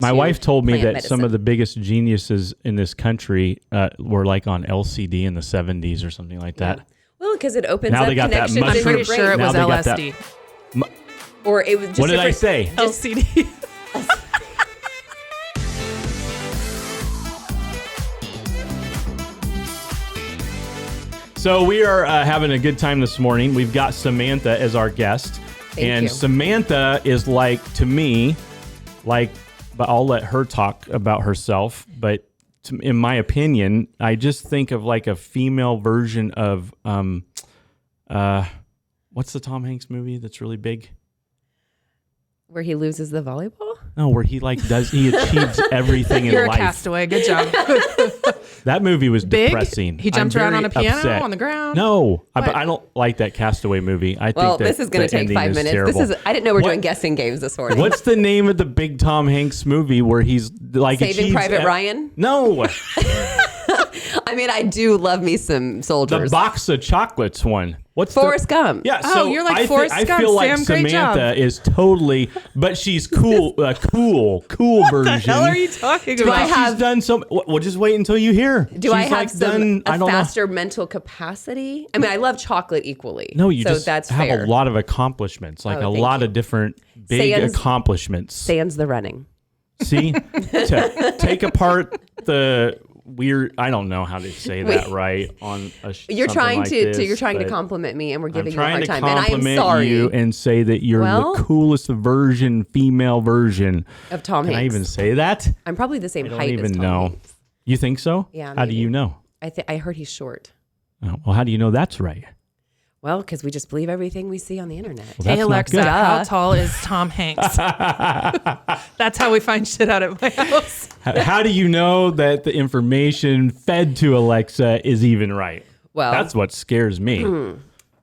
My wife told me that medicine. some of the biggest geniuses in this country were like on LCD in the 70s or something like that. Yeah. Well, because it opens Now up they got that connections mushroom- in I'm pretty your brain. sure it Now was they got that- LSD. Or it was just What did I different- say? LCD. So we are having a good time this morning. We've got Samantha as our guest. Thank you. Samantha is like, to me, but I'll let her talk about herself. But in my opinion, I just think of like a female version of, what's the Tom Hanks movie that's really big? Where he loses the volleyball? No, where he achieves everything in You're a life. castaway. Good job. That movie was Big? depressing. He jumped I'm around very on a piano upset. on the ground? No, What? I don't like that Castaway movie. I Well, think that this is going the to take ending 5 is minutes. terrible. I didn't know we're What- doing guessing games this morning. What's the name of the big Tom Hanks movie where he's like Saving achieves Private Ryan? No, I mean, I do love me some the soldiers. box of chocolates one. What's Forrest Gump. Yeah, Oh, so you're like I Forrest I Gump, feel like Sam. Great Samantha job. is totally, but she's cool, cool version. What the hell are you talking Do I about? have- She's done some. Well, just wait until you hear. Do I She's, have like, some I don't know. faster mental capacity? I mean, I love chocolate equally. No, you so just that's have fair. a lot of accomplishments, like Oh, a thank lot you. of different big Sans- accomplishments. Sans the running. See, take apart the weird. I don't know how to say that Wait. right on a. You're something trying like to this, you're trying to but compliment me, and we're I'm giving you a trying hard to time, and I am compliment sorry. you and say that you're Well- the coolest female version Of Tom Can I Hanks. even say that? I'm probably the same I don't height as even Tom know. Hanks. You think so? Yeah, How do maybe. you know? I heard he's short. Oh, well, how do you know that's right? Well, because we just believe everything we see on the internet. Well, Hey that's not Alexa, good. how tall is Tom Hanks? That's how we find shit out at my house. How do you know that the information fed to Alexa is even right? Well, That's what scares me.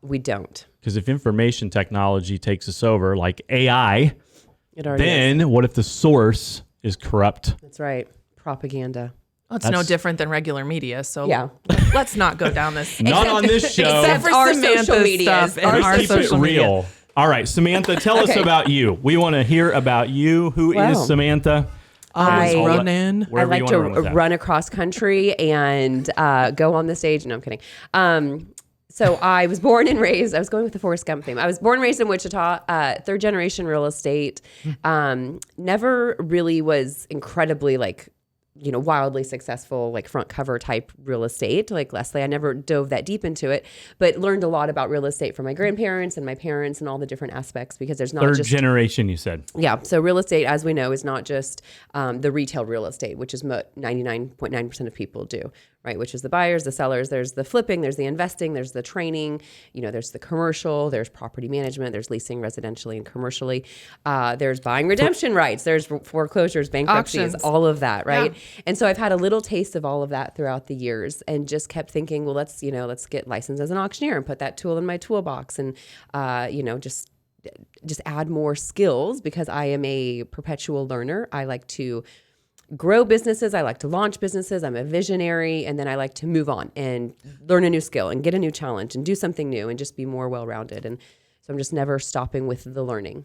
we don't. Because if information technology takes us over, like AI, It already is. then what if the source is corrupt? That's right. Propaganda. Well, it's no That's- different than regular media, so Yeah. let's not go down this. Not on this show. Except for Our Samantha's social media stuff is- and our our Keep it social media. real. All right, Samantha, tell us Okay. about you. We want to hear about you. Who is Well, Samantha? I I- was running. I Wherever you like wanna to run with that. run across country and go on the stage. No, I'm kidding. So I was born and raised, I was going with the Forrest Gump theme. I was born and raised in Wichita, third generation real estate. Never really was incredibly wildly successful, like front cover type real estate like Leslie. I never dove that deep into it, but learned a lot about real estate from my grandparents and my parents and all the different aspects because there's not Third just generation, you said. yeah. So real estate, as we know, is not just the retail real estate, which is 99.9% of people do, right? Which is the buyers, the sellers, there's the flipping, there's the investing, there's the training, there's the commercial, there's property management, there's leasing residentially and commercially. There's buying redemption rights, there's foreclosures, bankruptcies, Auctions. all of that, right? Yeah. And so I've had a little taste of all of that throughout the years and just kept thinking, well, let's get licensed as an auctioneer and put that tool in my toolbox and, just add more skills because I am a perpetual learner. I like to grow businesses. I like to launch businesses. I'm a visionary. And then I like to move on and learn a new skill and get a new challenge and do something new and just be more well-rounded. And so I'm just never stopping with the learning.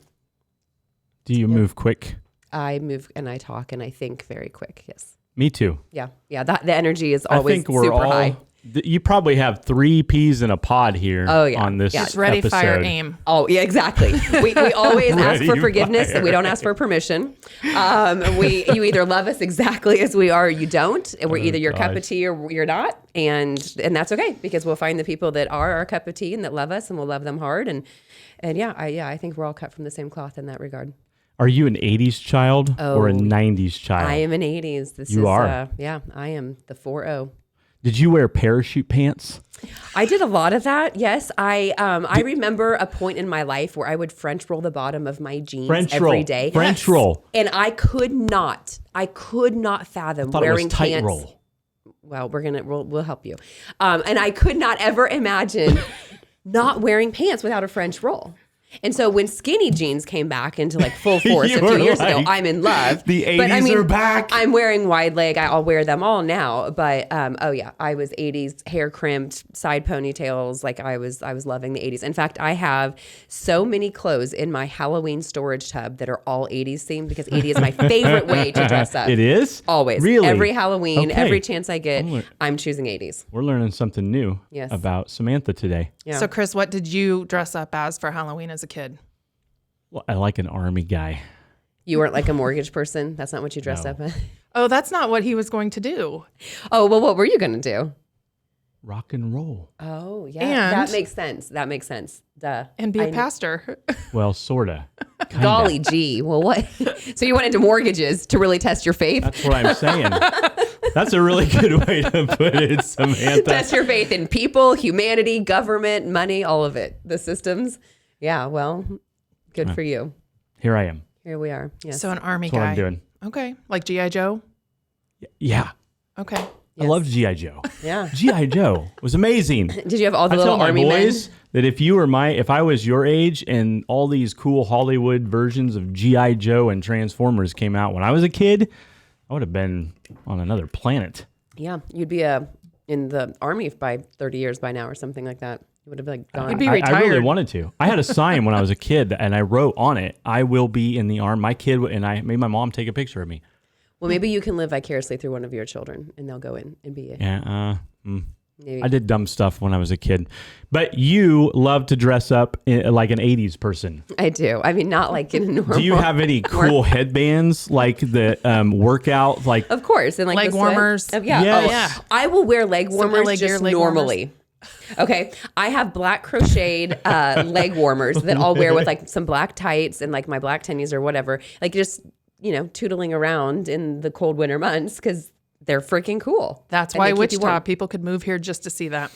Do you move quick? I move and I talk and I think very quick. Yes. Me too. Yeah. Yeah. The energy is I always think we're super all. high. You probably have 3 peas in a pod here Oh, yeah. on this Yeah. Just ready, episode. fire, aim. Oh, yeah, exactly. We always ask Ready, for forgiveness. fire. We don't ask for permission. You either love us exactly as we are or you don't. And we're either your cup of gosh. tea or you're not. And that's okay because we'll find the people that are our cup of tea and that love us and we'll love them hard. And I think we're all cut from the same cloth in that regard. Are you an 80s child or a Oh, 90s child? I am an 80s. You are? I am the 4-0. Did you wear parachute pants? I did a lot of that. Yes, I remember a point in my life where I would French roll the bottom of my jeans French every roll. day. French roll. And I could not fathom Thought it wearing was tight pants. roll. Well, we'll help you. And I could not ever imagine not wearing pants without a French roll. And so when skinny jeans came back into like full force You a few were years ago, like, I'm in love. The 80s But, I mean, are back. I'm wearing wide leg. I'll wear them all now. But oh yeah, I was 80s hair crimped, side ponytails. Like I was loving the 80s. In fact, I have so many clothes in my Halloween storage tub that are all 80s themed because 80 is my favorite way to dress up. It is? Always. Really? Every Halloween, Okay. every chance I get, I'm choosing 80s. We're learning something new Yes. about Samantha today. Yeah. So, Chris, what did you dress up as for Halloween as a kid? Well, I like an army guy. You weren't like a mortgage person? That's not what you dressed No. up as? Oh, that's not what he was going to do. Oh, well, what were you going to do? Rock and roll. Oh, yeah. And- that makes sense. That makes sense. Duh. And be a pastor. Well, sorta. Kinda. Golly gee. Well, what? So you went into mortgages to really test your faith? That's what I'm saying. That's a really good way to put it, Samantha. Test your faith in people, humanity, government, money, all of it. The systems. Yeah, well, good for you. Here I am. Here we are. Yes. So, an army That's what guy. I'm doing. Okay. Like G.I. Joe? Yeah. Okay. I love G.I. Joe. Yeah. G.I. Joe was amazing. Did you have all the I little tell my army boys men? that if I was your age and all these cool Hollywood versions of G.I. Joe and Transformers came out when I was a kid, I would have been on another planet. Yeah, you'd be in the army by 30 years by now or something like that. You would have like gone. You'd be I really retired. wanted to. I had a sign when I was a kid and I wrote on it, "I will be in the army." My kid, and I made my mom take a picture of me. Well, maybe you can live vicariously through one of your children, and they'll go in and be. Yeah. Maybe. I did dumb stuff when I was a kid, but you love to dress up like an 80s person. I do. I mean, not like in a normal. Do you have any cool headbands like the workout? Like, Of course, and like Leg the sweat. warmers. Yeah. Yes. Oh, Yeah. I will wear leg warmers LA Gear just leg normally. Okay, I have black crocheted leg warmers that I'll wear with like some black tights and like my black tennies or whatever. Like just tootling around in the cold winter months because they're freaking cool. That's And why they keep you Wichita, warm. people could move here just to see that.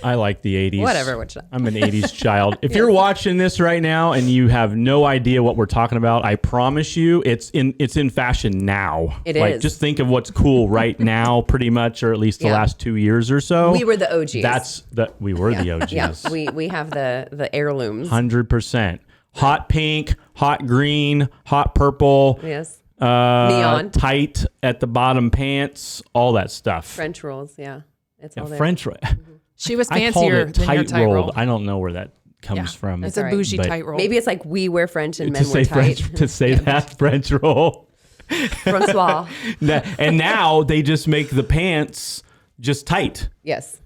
I like the 80s. Whatever, Wichita. I'm an 80s child. If you're watching this right now and you have no idea what we're talking about, I promise you it's in fashion now. It like, is. just think of what's cool right now, pretty much, or at least the Yeah. last 2 years or so. We were the OGs. We were the OGs. Yeah, we have the heirlooms. 100%. Hot pink, hot green, hot purple. Yes. Neon. Tight at the bottom pants, all that stuff. French rolls. Yeah, it's all there. French. She was I called fancier it than your tight tight roll. rolled. I don't know where that comes from. It's all a right. bougie But- tight roll. Maybe it's like we wear French and men to wear say tight. French, to say that French roll. Francois. And now they just make the pants just tight. Yes.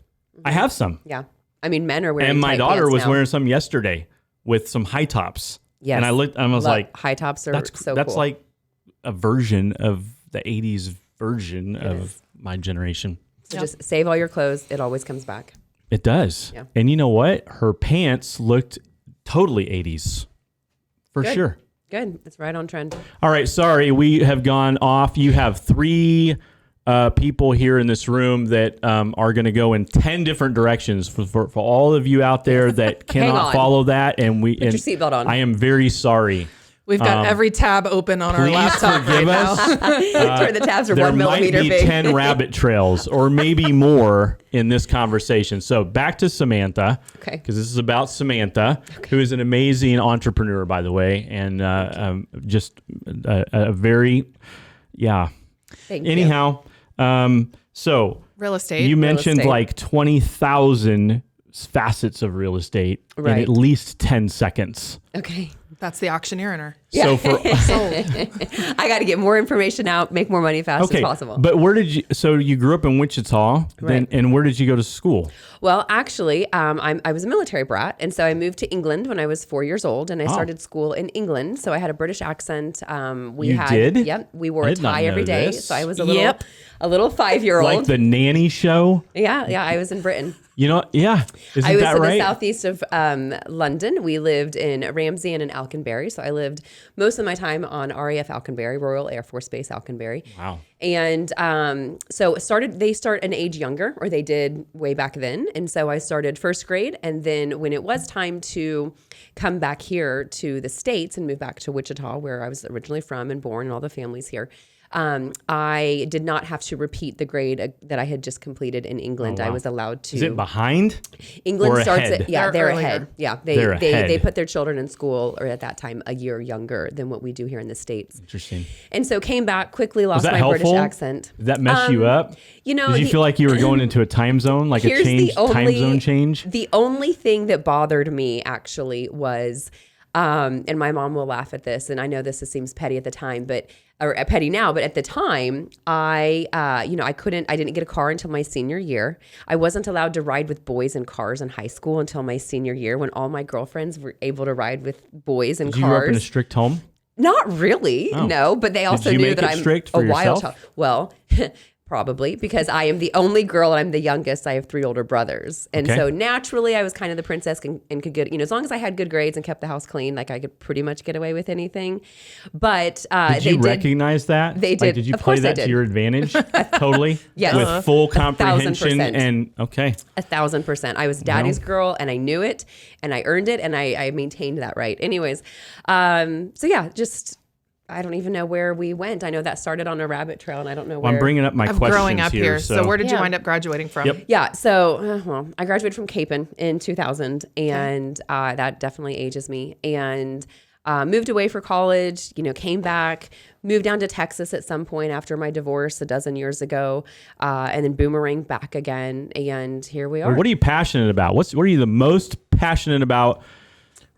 I have some. Yeah. I mean, men are wearing. And my tight daughter pants was now. wearing some yesterday with some high tops. Yes. And I looked and I was Love- like, high tops are that's so that's cool. like a version of the 80s version of is. my generation. So just save all your clothes. It always comes back. It does. Yeah. And you know what? Her pants looked totally 80s. For Good. sure. Good. It's right on trend. All right, sorry, we have gone off. You have 3 people here in this room that are going to go in 10 different directions for all of you out there that cannot on. follow that. And Put your seatbelt on. I am very sorry. We've got every tab open on our Please laptop right forgive now. us. Where the tabs are There 1 might millimeter be big. 10 rabbit trails or maybe more in this conversation. So back to Samantha. Okay. Because this is about Samantha, who is an amazing entrepreneur, by the way, and just a very, yeah. Thank you. Anyhow, so Real estate. you mentioned estate. like 20,000 facets of real estate in Right. at least 10 seconds. Okay. That's the auctioneer in her. So for I got to get more information out, make more money fast as possible. but where did you? So you grew up in Wichita, Right. and where did you go to school? Well, actually, I was a military brat, and so I moved to England when I was 4 years old, and I started school in England. So I had a British accent. You did? Yep. We wore I a did not tie every know day, this. so I was a Yep. little 5-year-old. Like the nanny show? Yeah. I was in Britain. You know, yeah. Isn't I was that in right? the southeast of London. We lived in Ramsey and in Alconbury. So I lived most of my time on RAF Alconbury, Royal Air Force Base Alconbury. Wow. And so they start an age younger, or they did way back then. And so I started first grade. And then when it was time to come back here to the States and move back to Wichita, where I was originally from and born and all the families here, I did not have to repeat the grade that I had just completed in England. I was allowed to. Is it behind? England or starts ahead? at, yeah, they're earlier. ahead. Yeah, They're ahead. they put their children in school, or at that time, a year younger than what we do here in the States. Interesting. And so came back, quickly lost Was that my helpful? British accent. Did that mess you up? You know, Did you feel like you were going into a time zone, like a here's the time zone change? The only thing that bothered me actually was, and my mom will laugh at this, and I know this seems petty at the time, or petty now, but at the time, I didn't get a car until my senior year. I wasn't allowed to ride with boys in cars in high school until my senior year, when all my girlfriends were able to ride with boys in Did you grow up in a cars. strict home? Not really, no, but they also you knew make that it I'm strict a for wild yourself? child. Well, probably because I am the only girl and I'm the youngest. I have 3 older brothers. And Okay. so naturally I was kind of the princess and could get, as long as I had good grades and kept the house clean, like I could pretty much get away with anything. But Did you recognize that? They Like, did. did you Of play course they that to did. your advantage? Totally? Yes. With full comprehension 1,000%. and, okay. 1,000%. I was daddy's girl and I knew it and I earned it and I maintained that right. Anyways, so yeah, just... I don't even know where we went. I know that started on a rabbit trail, and I don't know where. I'm bringing up my Of questions growing up here. So where did you Yeah. wind up graduating from? Yep. Yeah, so I graduated from Capon in 2000, and that definitely ages me. And moved away for college. Came back, moved down to Texas at some point after my divorce a dozen years ago, and then boomeranged back again. And here we are. What are you passionate about? What are you the most passionate about?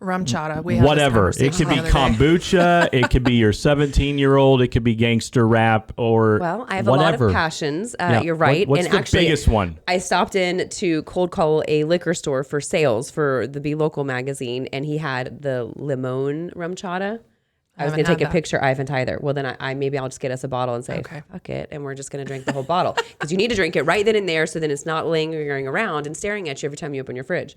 Rum chata. We had this Whatever. It conversation could be the other day. kombucha. It could be your 17-year-old. It could be gangster rap or Well, I have whatever. a lot of passions. Yeah. You're right. What's and the actually, biggest one? I stopped in to cold call a liquor store for sales for the Be Local magazine, and he had the limon rum chata. I was haven't going to take had a that. picture. I haven't either. Well, then I maybe I'll just get us a bottle and say, Okay. fuck it, and we're just going to drink the whole bottle. Because you need to drink it right then and there, so then it's not lingering around and staring at you every time you open your fridge.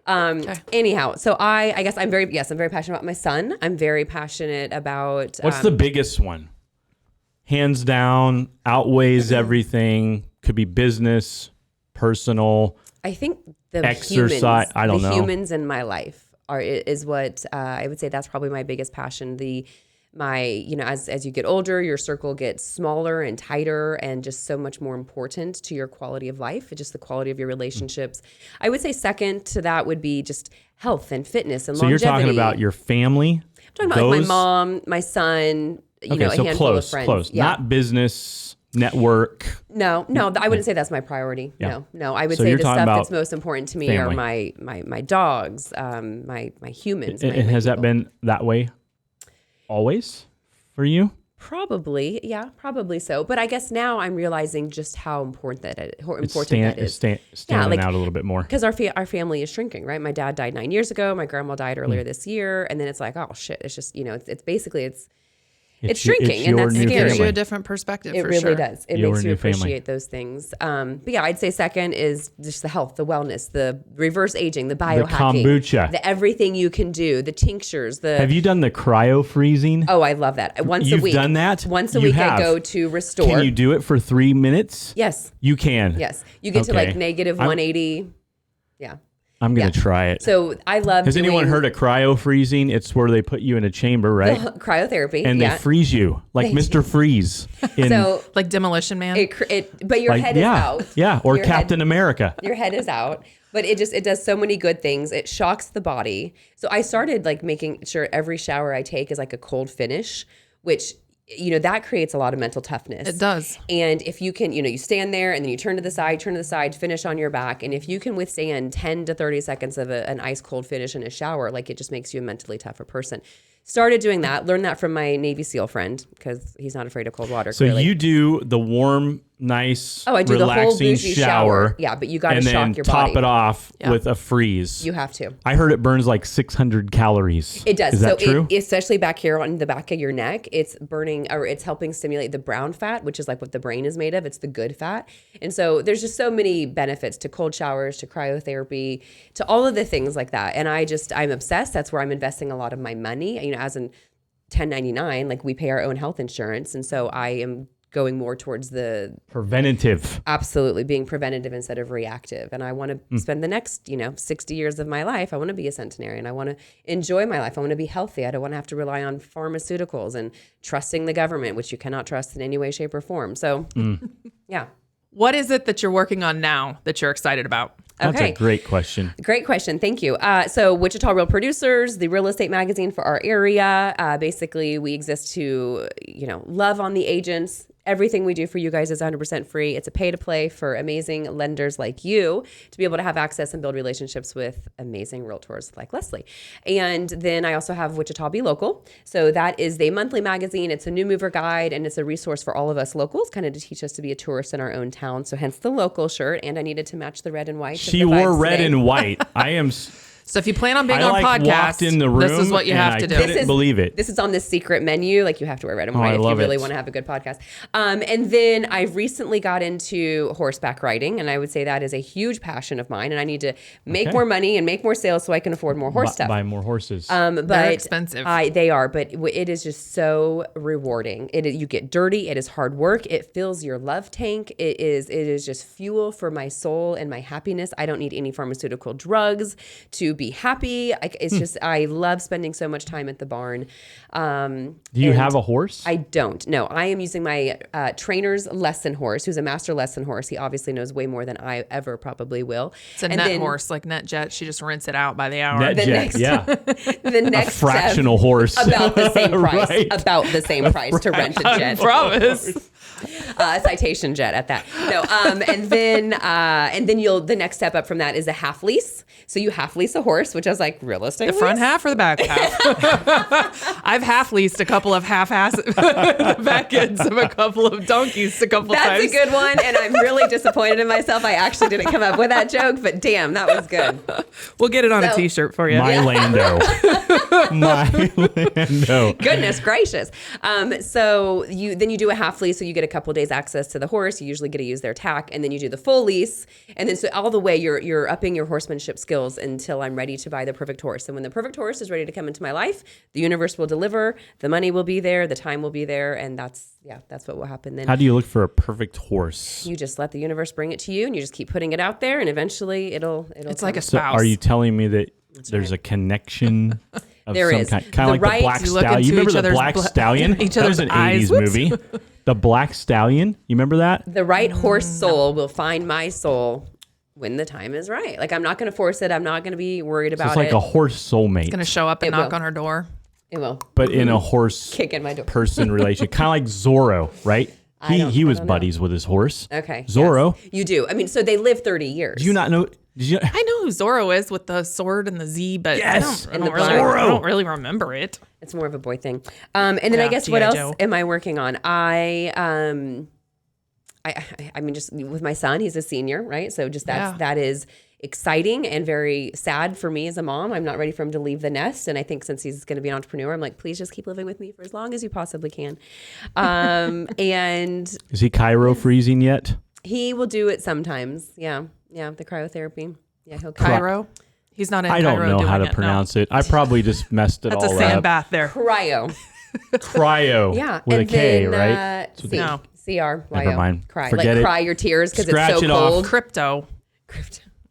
Anyhow, so I guess I'm very passionate about my son. I'm very passionate about What's the biggest one? Hands down, outweighs everything. Could be business, personal. I think the Exercise, humans, I don't the know. humans in my life is what I would say. That's probably my biggest passion. As you get older, your circle gets smaller and tighter, and just so much more important to your quality of life, just the quality of your relationships. I would say second to that would be just health and fitness and So you're longevity. talking about your family? I'm talking about like my mom, my son, a handful close, of friends. close. Yeah. Not business, network. No, I wouldn't say that's my priority. Yeah. No, I would So say you're the talking stuff about that's most important to me family. are my dogs, my humans. And my has that people. been that way always for you? Probably, yeah, probably so. But I guess now I'm realizing just how important that is. Standing out a little bit more. Because our family is shrinking, right? My dad died 9 years ago. My grandma died earlier this year, and then it's like, oh shit! It's just it's basically it's shrinking, and your that's new It gives scary. you a different perspective. It for really sure. does. It Your makes you new family. appreciate those things. But yeah, I'd say second is just the health, the wellness, the reverse aging, the biohacking, kombucha. the everything you can do, the tinctures, Have you done the cryo freezing? Oh, I love that. Once a You've week. done that? Once a You week, have. I go to Restore. Can you do it for 3 minutes? Yes. You can. Yes. You get to Okay. like negative 180. Yeah. I'm going to try it. So I love. Has anyone doing heard of cryo freezing? It's where they put you in a chamber, right? cryotherapy? And yeah. they freeze you like Mr. Freeze. In, So Like Demolition Man. but your like, head is out. Yeah, or Your Captain America. Your head is out, but it does so many good things. It shocks the body. So I started like making sure every shower I take is like a cold finish, which that creates a lot of mental toughness. It does. And if you can, you stand there and then you turn to the side, finish on your back. And if you can withstand 10 to 30 seconds of an ice cold finish in a shower, like it just makes you a mentally tougher person. Started doing that, learned that from my Navy SEAL friend because he's not afraid of cold water. So clearly. you do the warm, nice, I do the whole relaxing bougie shower. Yeah, but you got to and shock then your top body. it off with a freeze. You have to. I heard it burns like 600 calories. It does. Is that true? Especially back here on the back of your neck, it's burning or it's helping stimulate the brown fat, which is like what the brain is made of. It's the good fat. And so there's just so many benefits to cold showers, to cryotherapy, to all of the things like that. And I'm obsessed. That's where I'm investing a lot of my money. As in 1099, like we pay our own health insurance. And so I am going more towards the preventative. Absolutely, being preventative instead of reactive. And I want to spend the next, 60 years of my life. I want to be a centenarian. I want to enjoy my life. I want to be healthy. I don't want to have to rely on pharmaceuticals and trusting the government, which you cannot trust in any way, shape, or form. So, yeah. What is it that you're working on now that you're excited about? That's a great question. Great question. Thank you. So Wichita Real Producers, the real estate magazine for our area. Basically, we exist to, love on the agents. Everything we do for you guys is 100% free. It's a pay to play for amazing lenders like you to be able to have access and build relationships with amazing realtors like Leslie. And then I also have Wichita Be Local. So that is the monthly magazine. It's a new mover guide and it's a resource for all of us locals, kind of to teach us to be a tourist in our own town. So hence the local shirt. And I needed to match the red and white. She wore red and white. I am... So if you plan on being I on podcast, walked in the room this is what you have to do. I couldn't believe it. This is on this secret menu. Like you have to wear red and white if you really want to have a good podcast. And then I recently got into horseback riding, and I would say that is a huge passion of mine. And I need to make more money and make more sales so I can afford more horse stuff. Buy more horses. But they're expensive. They are, but it is just so rewarding. You get dirty. It is hard work. It fills your love tank. It is just fuel for my soul and my happiness. I don't need any pharmaceutical drugs to be happy. It's just, I love spending so much time at the barn. Do you have a horse? I don't. No, I am using my trainer's lesson horse, who's a master lesson horse. He obviously knows way more than I ever probably will. It's a net horse, like NetJet. She just rents it out by the hour. NetJet, yeah. The next a fractional horse. About the same price. Right. About the same price to rent a jet. I promise. A citation jet at that. No, and then the next step up from that is a half lease. So you half lease a horse, which I was like, realistic. The front half or the back half? I've half leased a couple of the back ends of a couple of donkeys a couple times. That's a good one, and I'm really disappointed in myself. I actually didn't come up with that joke, but damn, that was good. We'll get it on a t-shirt for you. My Lando. My Lando. Goodness gracious. So you do a half lease, so you get a couple of days access to the horse. You usually get to use their tack, and then you do the full lease, and then so all the way you're upping your horsemanship skills until I'm ready to buy the perfect horse. And when the perfect horse is ready to come into my life, the universe will deliver, the money will be there, the time will be there, and that's what will happen then. How do you look for a perfect horse? You just let the universe bring it to you, and you just keep putting it out there, and eventually it'll It's come. like a So spouse. are you telling me that there's a connection of There some is. kind? Kind of like the Black You look Stallion. into You remember each the other's Black Stallion? each That was other's an eyes. 80s Whoops. movie. The Black Stallion. You remember that? The right horse soul will find my soul when the time is right. Like, I'm not going to force it. I'm not going to be worried about It's like it. a horse soulmate. Going to show up and It knock will. on her door. It will. But in a horse Kick in my door. person relation. Kind of like Zorro, right? He was buddies with his horse. Okay. Zorro. Yes. You do. I mean, so they live 30 years. Do you not know? Did you? I know who Zorro is with the sword and the Z, but Yes. I And don't the really, black. I don't really remember it. It's more of a boy thing. And then I Yeah, guess what G.I. else Joe. am I working on? I mean, just with my son, he's a senior, right? So just that is exciting and very sad for me as a mom. I'm not ready for him to leave the nest. And I think since he's going to be an entrepreneur, I'm like, please just keep living with me for as long as you possibly can. And Is he cryo freezing yet? he will do it sometimes. Yeah. Yeah. The cryotherapy. Yeah. He'll Cairo. He's not in I Cairo don't know how to doing it, pronounce it. I probably just messed it That's all a sand up. bath there. Cryo. Cryo. Yeah. With a and K, then, right? C. No. C-R-Y-O. Never mind. Cry. Forget like it. cry your tears because it's Scratch so it off. cold. Crypto.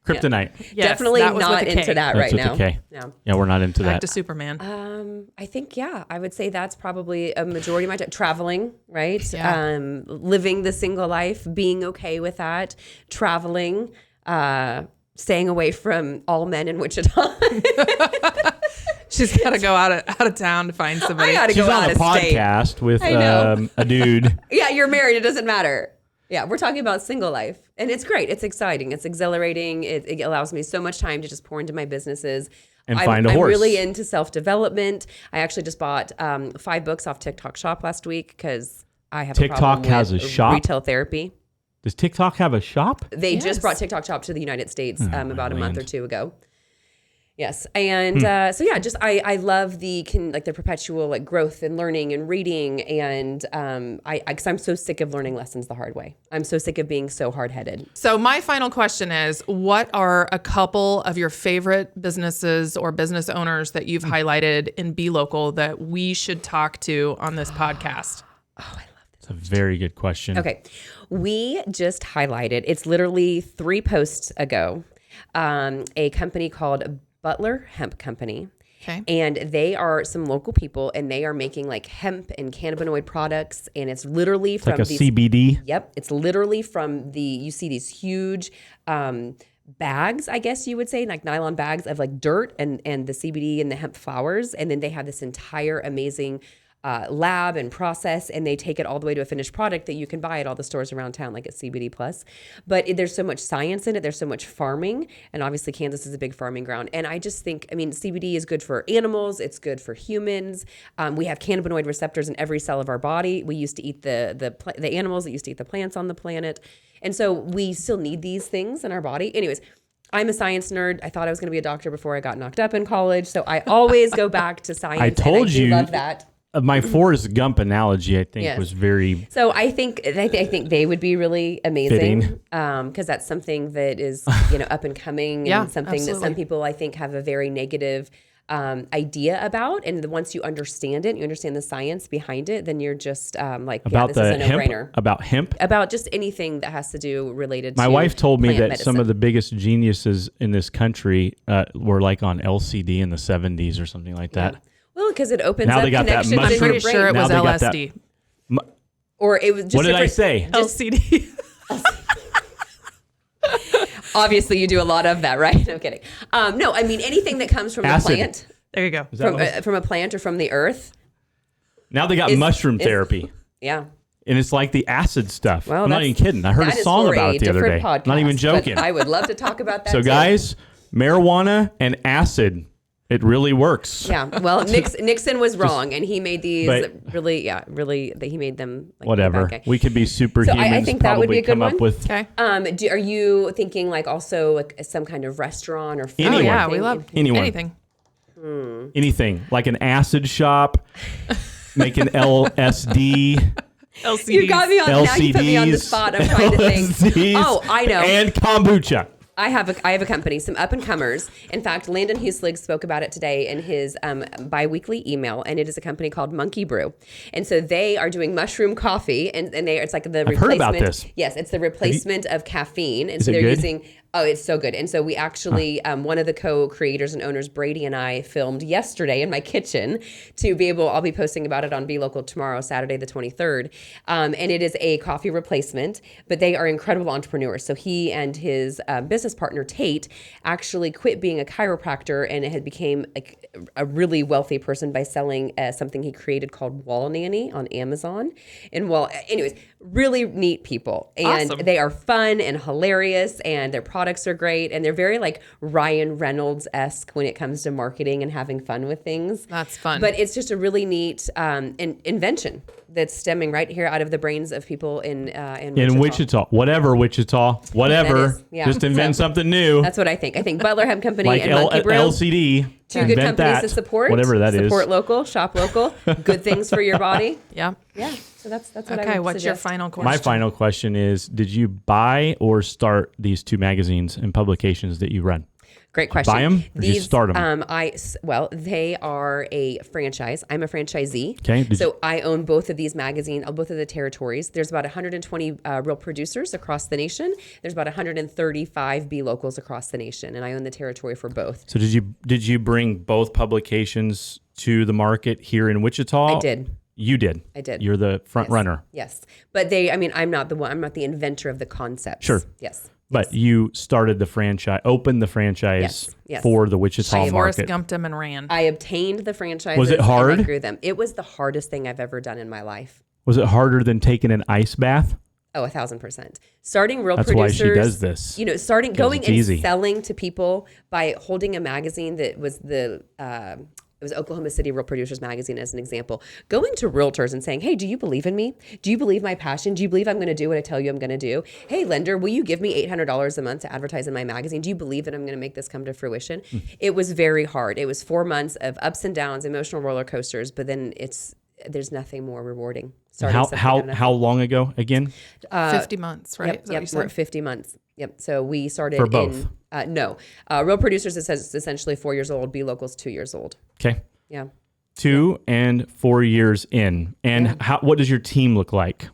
Kryptonite. Yes, Definitely that was not with a K. into that That's right with a now. K. No. Yeah, we're not into Back that. to Superman. I think, I would say that's probably a majority of my time. Traveling, right? Yeah. Living the single life, being okay with that. Traveling, staying away from all men in Wichita. She's got to go out of town to find somebody. I got to She's go on out a of state. podcast with I know. a dude. Yeah, you're married. It doesn't matter. Yeah, we're talking about single life. And it's great. It's exciting. It's exhilarating. It allows me so much time to just pour into my businesses. And find a horse. I'm really into self-development. I actually just bought 5 books off TikTok Shop last week because I have a TikTok problem has with a shop? retail therapy. Does TikTok have a shop? They Yes. just brought TikTok Shop to the United States about a month or 2 ago. Yes, Hmm. and so yeah, just I love the perpetual growth and learning and reading, and because I'm so sick of learning lessons the hard way. I'm so sick of being so hard headed. So my final question is, what are a couple of your favorite businesses or business owners that you've highlighted in Be Local that we should talk to on this podcast? It's a very good question. Okay. We just highlighted, it's literally 3 posts ago, a company called Butler Hemp Company. Okay. And they are some local people, and they are making like hemp and cannabinoid products. And it's literally from Like a these, CBD. Yep. It's literally from you see these huge bags, I guess you would say, like nylon bags of like dirt and the CBD and the hemp flowers. And then they have this entire amazing lab and process, and they take it all the way to a finished product that you can buy at all the stores around town, like at CBD Plus. But there's so much science in it. There's so much farming, and obviously Kansas is a big farming ground. And I just think, I mean, CBD is good for animals. It's good for humans. We have cannabinoid receptors in every cell of our body. We used to eat the animals that used to eat the plants on the planet, and so we still need these things in our body. Anyways. I'm a science nerd. I thought I was going to be a doctor before I got knocked up in college, so I always go back to science. I told and I do you. love that. My Forrest Gump analogy, I think, Yes. was very So I think they would be really amazing, Fitting. because that's something that is up and coming, Yeah, and something that some absolutely. people I think have a very negative idea about. And once you understand it, you understand the science behind it, then you're just like, about this the is a no-brainer. hemp. About hemp. About just anything that has to do related. My to wife told me plant that some medicine. of the biggest geniuses in this country were like on LCD in the 70s or something like that. Well, because it opens Now up they got that connections mushroom- in I'm your pretty brain. sure it Now was they got that- LSD. Or it was just What did I different- say? LCD. Obviously, you do a lot of that, right? No kidding. No, I mean anything that comes from Acid. the plant, There you go. Is that what it was? from a plant or from the earth. Now they got is- mushroom is- therapy. Yeah. And it's like the acid stuff. Well, I'm not that's- even kidding. I heard a that is song for about a it the other day. different Not even podcast, but joking. I would love to talk about that. So, too. guys, marijuana and acid, it really works. Yeah. Well, Nixon was wrong, and he made these But- really. That he made them like, Whatever. okay. We could be superhumans. I think that would probably be a good come up one. with Okay. Are you thinking like also like some kind of restaurant or food? Anyone. Oh, yeah, thing? we love Anyone. anything. anything, like an acid shop, make an LSD. LCDs. You got me on. Now you put me on the LCDs, spot. I'm trying to think. LSDs, Oh, I know. And kombucha. I have a company, some up and comers. In fact, Landon Huslig spoke about it today in his biweekly email, and it is a company called Monkey Brew. And so they are doing mushroom coffee, and it's like the replacement. heard about this. Yes, it's the replacement of caffeine, and Is so it they're good? using. Oh, it's so good. And so we actually, one of the co-creators and owners, Brady, and I filmed yesterday in my kitchen I'll be posting about it on Be Local tomorrow, Saturday the 23rd. And it is a coffee replacement, but they are incredible entrepreneurs. So he and his business partner, Tate, actually quit being a chiropractor and had became a really wealthy person by selling something he created called Wall Nanny on Amazon. And anyways, really neat people. And Awesome. they are fun and hilarious, and their products are great, and they're very like Ryan Reynolds-esque when it comes to marketing and having fun with things. That's fun. But it's just a really neat invention that's stemming right here out of the brains of people in Wichita. Whatever, whatever. That is, yeah. Just invent So, something new. That's what I think. I think Butler Hemp Company Like and Monkey Brew. LCD. Two good Invent companies that. to support. Whatever that is. Support local, shop local. Good things for your body. Yeah. Yeah. So that's what I Okay. would What's your suggest. final question? My final question is, did you buy or start these two magazines and publications that you run? Great question. Buy 'em or did you start 'em? They are a franchise. I'm a franchisee. Okay, did So I own both of these magazines, both of the territories. There's about 120 real producers across the nation. There's about 135 B locals across the nation, and I own the territory for both. So did you bring both publications to the market here in Wichita? I did. You did. I did. You're the front runner. Yes. But I'm not the inventor of the concepts. Sure. Yes. But you started the franchise, opened the franchise Yes. for the Wichita Forrest market. Gumped him and ran. I obtained the franchises. Was it and I hard? grew them. It was the hardest thing I've ever done in my life. Was it harder than taking an ice bath? Oh, 1,000%. Starting real That's producers. why she does this. Going it's and easy. selling to people by holding a magazine that was it was Oklahoma City Real Producers Magazine as an example. Going to realtors and saying, hey, do you believe in me? Do you believe my passion? Do you believe I'm going to do what I tell you I'm going to do? Hey, lender, will you give me $800 a month to advertise in my magazine? Do you believe that I'm going to make this come to fruition? It was very hard. It was 4 months of ups and downs, emotional roller coasters, but then there's nothing more rewarding. How long ago again? 50 months, right? Yep, Is that what you we're said? at 50 months. Yep. So we started For both? Real Producers is essentially 4 years old. B Local's 2 years old. Okay. Yeah. 2 and 4 years in. And what does your team look like?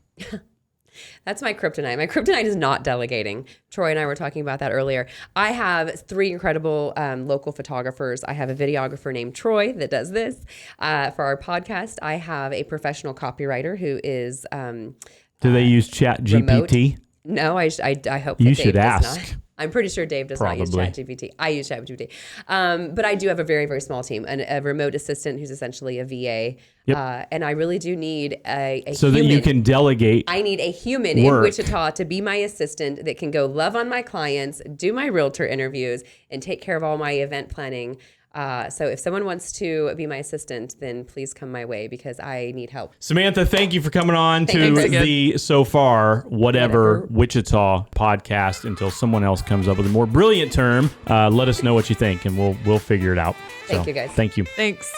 That's my kryptonite. My kryptonite is not delegating. Troy and I were talking about that earlier. I have 3 incredible local photographers. I have a videographer named Troy that does this for our podcast. I have a professional copywriter who is Do they use Chat GPT? No, I hope You that should Dave does ask. not. I'm pretty sure Dave does not use Probably. ChatGPT. I use ChatGPT. But I do have a very, very small team, a remote assistant who's essentially a VA. Yep. And I really do need a So human. that you can delegate. I need a human work. in Wichita to be my assistant that can go love on my clients, do my realtor interviews, and take care of all my event planning. So if someone wants to be my assistant, then please come my way because I need help. Samantha, thank you for coming on to Thanks again. the So Far Whatever Wichita podcast. Until someone else comes up with a more brilliant term, let us know what you think, and we'll figure it out. Thank you, guys. Thank you. Thanks.